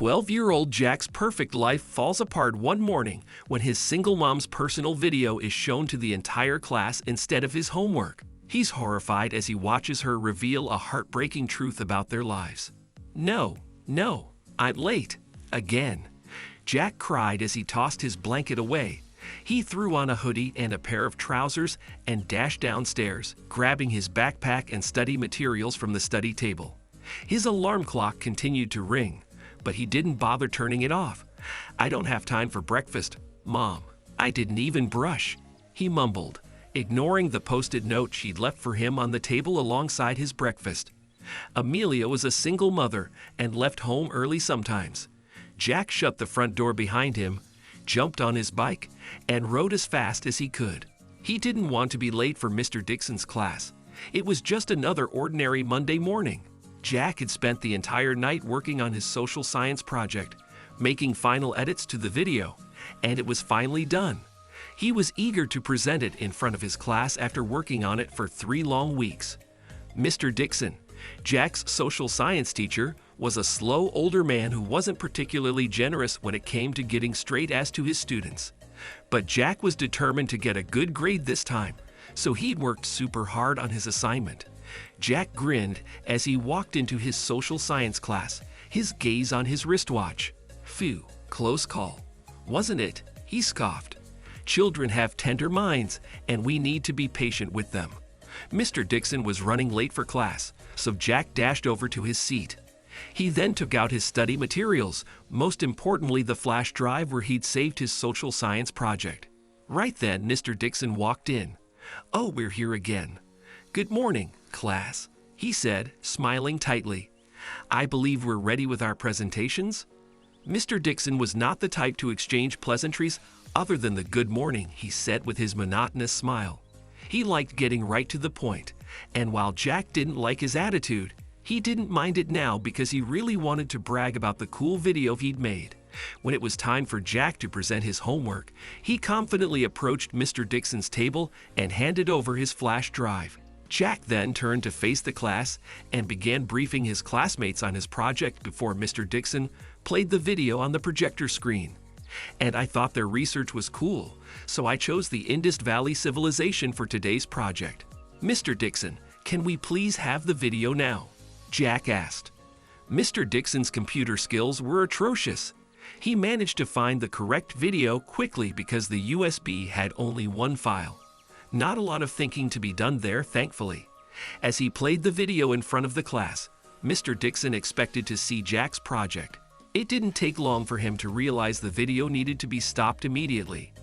12-year-old Jack's perfect life falls apart one morning when his single mom's personal video is shown to the entire class instead of his homework. He's horrified as he watches her reveal a heartbreaking truth about their lives. No, I'm late. Again. Jack cried as he tossed his blanket away. He threw on a hoodie and a pair of trousers and dashed downstairs, grabbing his backpack and study materials from the study table. His alarm clock continued to ring, but he didn't bother turning it off. "I don't have time for breakfast, Mom. I didn't even brush," he mumbled, ignoring the post-it note she'd left for him on the table alongside his breakfast. Amelia was a single mother and left home early sometimes. Jack shut the front door behind him, jumped on his bike, and rode as fast as he could. He didn't want to be late for Mr. Dixon's class. It was just another ordinary Monday morning. Jack had spent the entire night working on his social science project, making final edits to the video, and it was finally done. He was eager to present it in front of his class after working on it for 3 long weeks. Mr. Dixon, Jack's social science teacher, was a slow older man who wasn't particularly generous when it came to getting straight A's to his students. But Jack was determined to get a good grade this time, so he'd worked super hard on his assignment. Jack grinned as he walked into his social science class, his gaze on his wristwatch. "Phew, close call. Wasn't it?" he scoffed. "Children have tender minds, and we need to be patient with them." Mr. Dixon was running late for class, so Jack dashed over to his seat. He then took out his study materials, most importantly the flash drive where he'd saved his social science project. Right then, Mr. Dixon walked in. "Oh, we're here again. Good morning, class," he said, smiling tightly. "I believe we're ready with our presentations?" Mr. Dixon was not the type to exchange pleasantries other than the good morning, he said with his monotonous smile. He liked getting right to the point, and while Jack didn't like his attitude, he didn't mind it now because he really wanted to brag about the cool video he'd made. When it was time for Jack to present his homework, he confidently approached Mr. Dixon's table and handed over his flash drive. Jack then turned to face the class and began briefing his classmates on his project before Mr. Dixon played the video on the projector screen. "And I thought their research was cool, so I chose the Indus Valley civilization for today's project. Mr. Dixon, can we please have the video now?" Jack asked. Mr. Dixon's computer skills were atrocious. He managed to find the correct video quickly because the USB had only one file. Not a lot of thinking to be done there, thankfully. As he played the video in front of the class, Mr. Dixon expected to see Jack's project. It didn't take long for him to realize the video needed to be stopped immediately.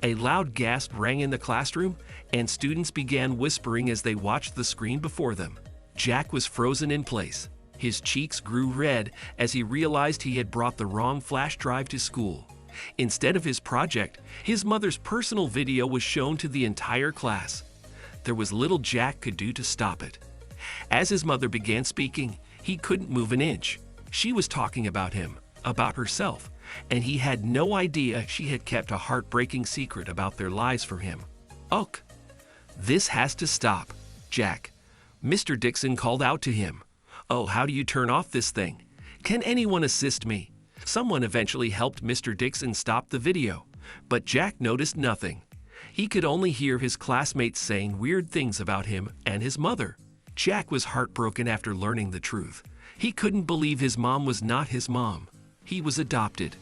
A loud gasp rang in the classroom, and students began whispering as they watched the screen before them. Jack was frozen in place. His cheeks grew red as he realized he had brought the wrong flash drive to school. Instead of his project, his mother's personal video was shown to the entire class. There was little Jack could do to stop it. As his mother began speaking, he couldn't move an inch. She was talking about him, about herself, and he had no idea she had kept a heartbreaking secret about their lives from him. "Ugh, this has to stop, Jack." Mr. Dixon called out to him. "Oh, how do you turn off this thing? Can anyone assist me?" Someone eventually helped Mr. Dixon stop the video, but Jack noticed nothing. He could only hear his classmates saying weird things about him and his mother. Jack was heartbroken after learning the truth. He couldn't believe his mom was not his mom. He was adopted.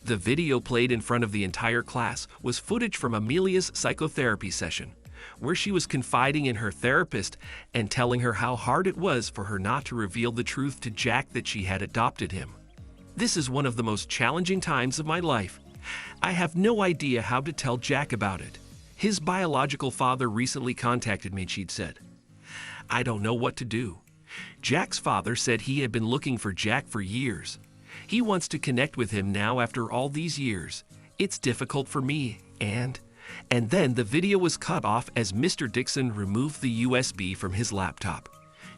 The video played in front of the entire class was footage from Amelia's psychotherapy session, where she was confiding in her therapist and telling her how hard it was for her not to reveal the truth to Jack that she had adopted him. "This is one of the most challenging times of my life. I have no idea how to tell Jack about it. His biological father recently contacted me," she'd said. "I don't know what to do. Jack's father said he had been looking for Jack for years. He wants to connect with him now after all these years. It's difficult for me, and then the video was cut off as Mr. Dixon removed the USB from his laptop.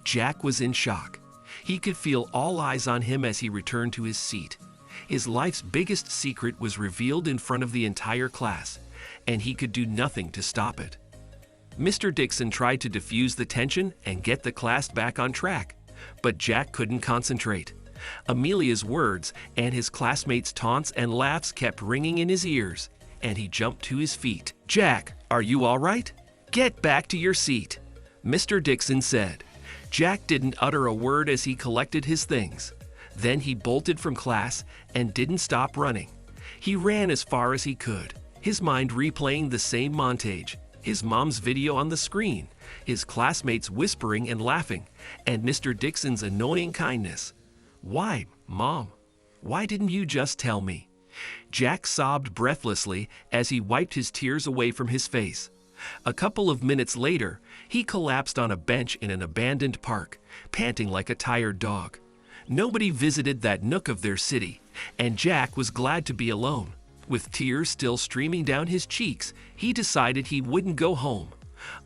Jack was in shock. He could feel all eyes on him as he returned to his seat. His life's biggest secret was revealed in front of the entire class, and he could do nothing to stop it. Mr. Dixon tried to diffuse the tension and get the class back on track, but Jack couldn't concentrate. Amelia's words and his classmates' taunts and laughs kept ringing in his ears, and he jumped to his feet. "Jack, are you all right? Get back to your seat," Mr. Dixon said. Jack didn't utter a word as he collected his things. Then he bolted from class and didn't stop running. He ran as far as he could, his mind replaying the same montage, his mom's video on the screen, his classmates whispering and laughing, and Mr. Dixon's annoying kindness. "Why, Mom? Why didn't you just tell me?" Jack sobbed breathlessly as he wiped his tears away from his face. A couple of minutes later, he collapsed on a bench in an abandoned park, panting like a tired dog. Nobody visited that nook of their city, and Jack was glad to be alone. With tears still streaming down his cheeks, he decided he wouldn't go home.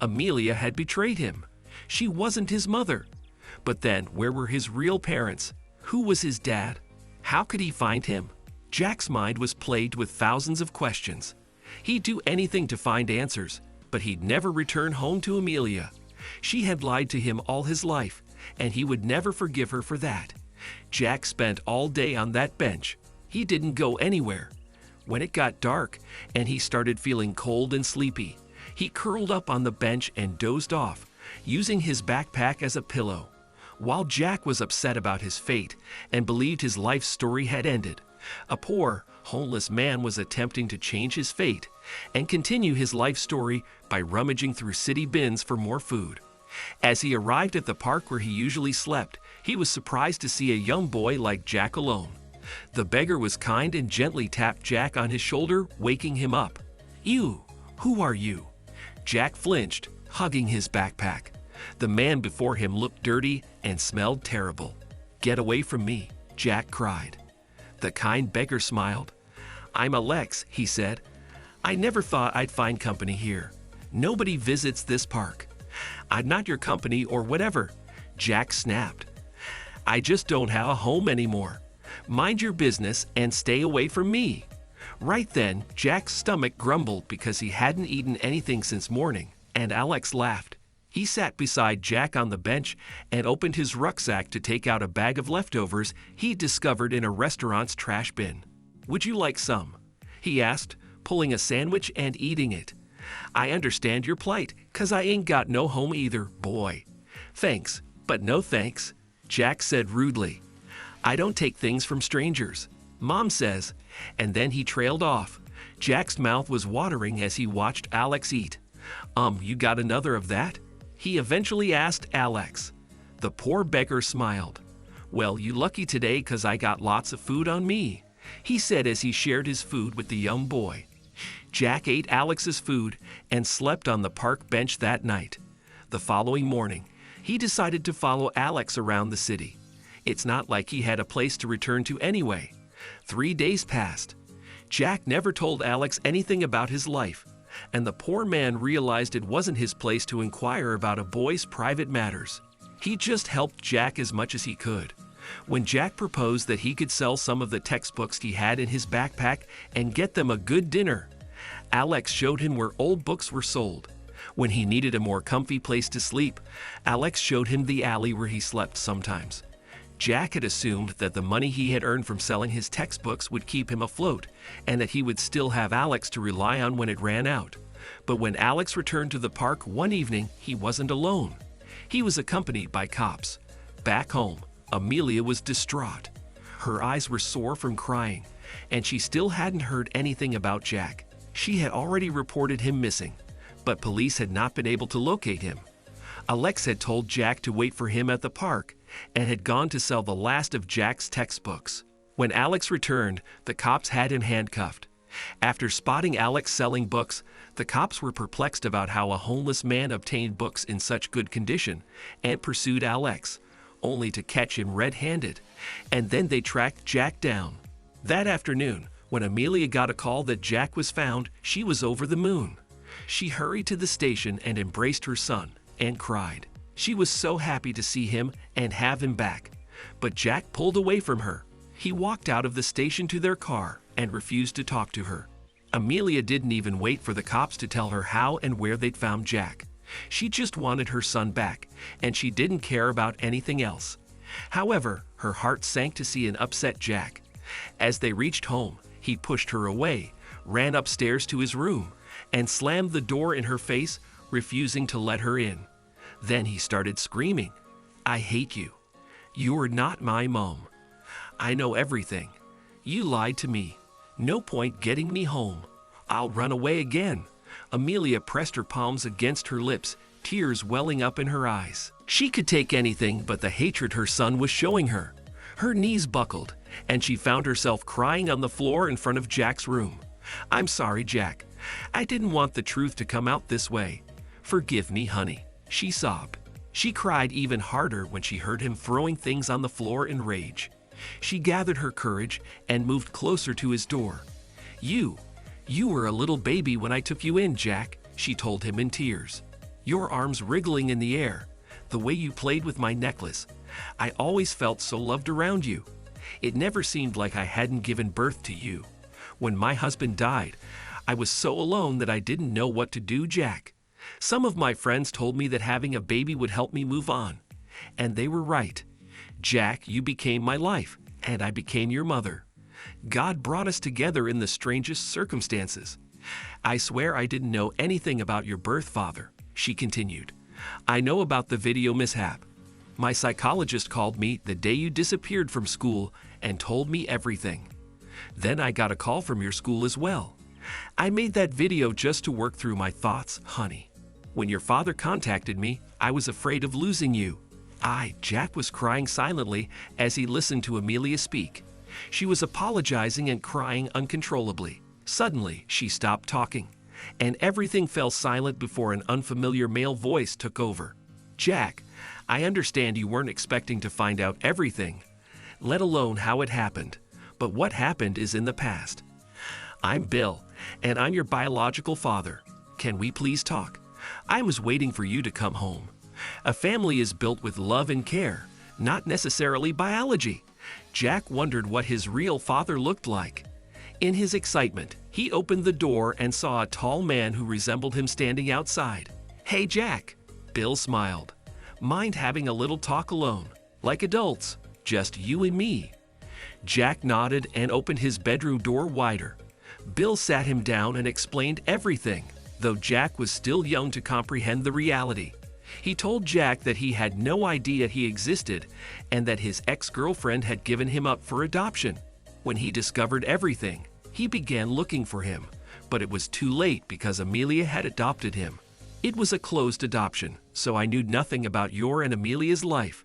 Amelia had betrayed him. She wasn't his mother. But then, where were his real parents? Who was his dad? How could he find him? Jack's mind was plagued with thousands of questions. He'd do anything to find answers, but he'd never return home to Amelia. She had lied to him all his life, and he would never forgive her for that. Jack spent all day on that bench. He didn't go anywhere. When it got dark and he started feeling cold and sleepy, he curled up on the bench and dozed off, using his backpack as a pillow. While Jack was upset about his fate and believed his life story had ended, a poor, homeless man was attempting to change his fate and continue his life story by rummaging through city bins for more food. As he arrived at the park where he usually slept, he was surprised to see a young boy like Jack alone. The beggar was kind and gently tapped Jack on his shoulder, waking him up. "You, who are you?" Jack flinched, hugging his backpack. The man before him looked dirty and smelled terrible. "Get away from me," Jack cried. The kind beggar smiled. "I'm Alex," he said. "I never thought I'd find company here. Nobody visits this park." "I'm not your company or whatever," Jack snapped. "I just don't have a home anymore. Mind your business and stay away from me." Right then, Jack's stomach grumbled because he hadn't eaten anything since morning, and Alex laughed. He sat beside Jack on the bench and opened his rucksack to take out a bag of leftovers he discovered in a restaurant's trash bin. "Would you like some?" he asked, pulling a sandwich and eating it. "I understand your plight, 'cause I ain't got no home either, boy." "Thanks, but no thanks," Jack said rudely. "I don't take things from strangers. Mom says," and then he trailed off. Jack's mouth was watering as he watched Alex eat. You got another of that?" he eventually asked Alex. The poor beggar smiled. "Well, you lucky today 'cause I got lots of food on me," he said as he shared his food with the young boy. Jack ate Alex's food and slept on the park bench that night. The following morning, he decided to follow Alex around the city. It's not like he had a place to return to anyway. 3 days passed. Jack never told Alex anything about his life, and the poor man realized it wasn't his place to inquire about a boy's private matters. He just helped Jack as much as he could. When Jack proposed that he could sell some of the textbooks he had in his backpack and get them a good dinner, Alex showed him where old books were sold. When he needed a more comfy place to sleep, Alex showed him the alley where he slept sometimes. Jack had assumed that the money he had earned from selling his textbooks would keep him afloat, and that he would still have Alex to rely on when it ran out. But when Alex returned to the park one evening, he wasn't alone. He was accompanied by cops. Back home, Amelia was distraught. Her eyes were sore from crying, and she still hadn't heard anything about Jack. She had already reported him missing, but police had not been able to locate him. Alex had told Jack to wait for him at the park and had gone to sell the last of Jack's textbooks. When Alex returned, the cops had him handcuffed. After spotting Alex selling books, the cops were perplexed about how a homeless man obtained books in such good condition and pursued Alex, only to catch him red-handed, and then they tracked Jack down. That afternoon, when Amelia got a call that Jack was found, she was over the moon. She hurried to the station and embraced her son and cried. She was so happy to see him and have him back. But Jack pulled away from her. He walked out of the station to their car and refused to talk to her. Amelia didn't even wait for the cops to tell her how and where they'd found Jack. She just wanted her son back, and she didn't care about anything else. However, her heart sank to see an upset Jack. As they reached home, he pushed her away, ran upstairs to his room, and slammed the door in her face, refusing to let her in. Then he started screaming, "I hate you. You're not my mom. I know everything. You lied to me. No point getting me home. I'll run away again." Amelia pressed her palms against her lips, tears welling up in her eyes. She could take anything but the hatred her son was showing her. Her knees buckled, and she found herself crying on the floor in front of Jack's room. "I'm sorry, Jack. I didn't want the truth to come out this way. Forgive me, honey," she sobbed. She cried even harder when she heard him throwing things on the floor in rage. She gathered her courage and moved closer to his door. You were a little baby when I took you in, Jack," she told him in tears. "Your arms wriggling in the air, the way you played with my necklace. I always felt so loved around you. It never seemed like I hadn't given birth to you. When my husband died, I was so alone that I didn't know what to do, Jack. Some of my friends told me that having a baby would help me move on. And they were right. Jack, you became my life, and I became your mother. God brought us together in the strangest circumstances. I swear I didn't know anything about your birth father," she continued. "I know about the video mishap. My psychologist called me the day you disappeared from school and told me everything. Then I got a call from your school as well. I made that video just to work through my thoughts, honey. When your father contacted me, I was afraid of losing you." Jack was crying silently as he listened to Amelia speak. She was apologizing and crying uncontrollably. Suddenly, she stopped talking, and everything fell silent before an unfamiliar male voice took over. "Jack, I understand you weren't expecting to find out everything, let alone how it happened. But what happened is in the past. I'm Bill, and I'm your biological father. Can we please talk? I was waiting for you to come home. A family is built with love and care, not necessarily biology." Jack wondered what his real father looked like. In his excitement, he opened the door and saw a tall man who resembled him standing outside. "Hey, Jack." Bill smiled. "Mind having a little talk alone, like adults, just you and me?" Jack nodded and opened his bedroom door wider. Bill sat him down and explained everything, though Jack was still young to comprehend the reality. He told Jack that he had no idea he existed and that his ex-girlfriend had given him up for adoption. When he discovered everything, he began looking for him, but it was too late because Amelia had adopted him. "It was a closed adoption, so I knew nothing about your and Amelia's life.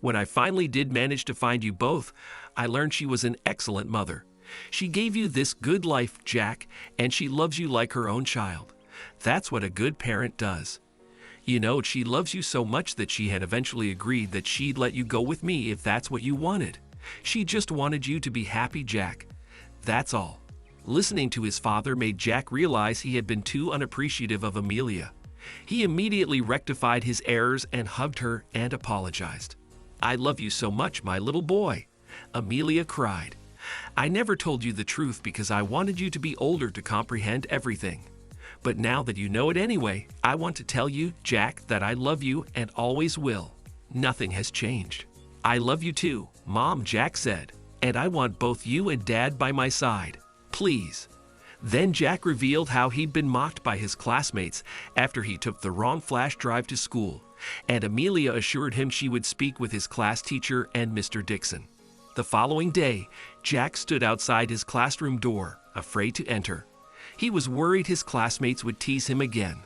When I finally did manage to find you both, I learned she was an excellent mother. She gave you this good life, Jack, and she loves you like her own child. That's what a good parent does. You know, she loves you so much that she had eventually agreed that she'd let you go with me if that's what you wanted. She just wanted you to be happy, Jack. That's all." Listening to his father made Jack realize he had been too unappreciative of Amelia. He immediately rectified his errors and hugged her and apologized. "I love you so much, my little boy," Amelia cried. "I never told you the truth because I wanted you to be older to comprehend everything. But now that you know it anyway, I want to tell you, Jack, that I love you and always will. Nothing has changed." "I love you too, Mom," Jack said, "and I want both you and Dad by my side. Please." Then Jack revealed how he'd been mocked by his classmates after he took the wrong flash drive to school, and Amelia assured him she would speak with his class teacher and Mr. Dixon. The following day, Jack stood outside his classroom door, afraid to enter. He was worried his classmates would tease him again.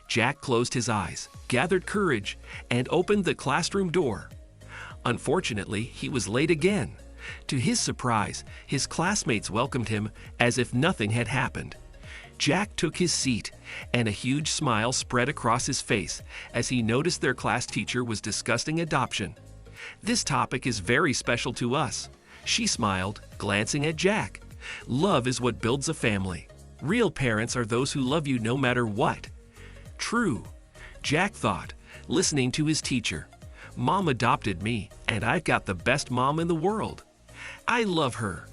Jack closed his eyes, gathered courage, and opened the classroom door. Unfortunately, he was late again. To his surprise, his classmates welcomed him as if nothing had happened. Jack took his seat, and a huge smile spread across his face as he noticed their class teacher was discussing adoption. "This topic is very special to us," she smiled, glancing at Jack. "Love is what builds a family. Real parents are those who love you no matter what." True, Jack thought, listening to his teacher. Mom adopted me, and I've got the best mom in the world. I love her,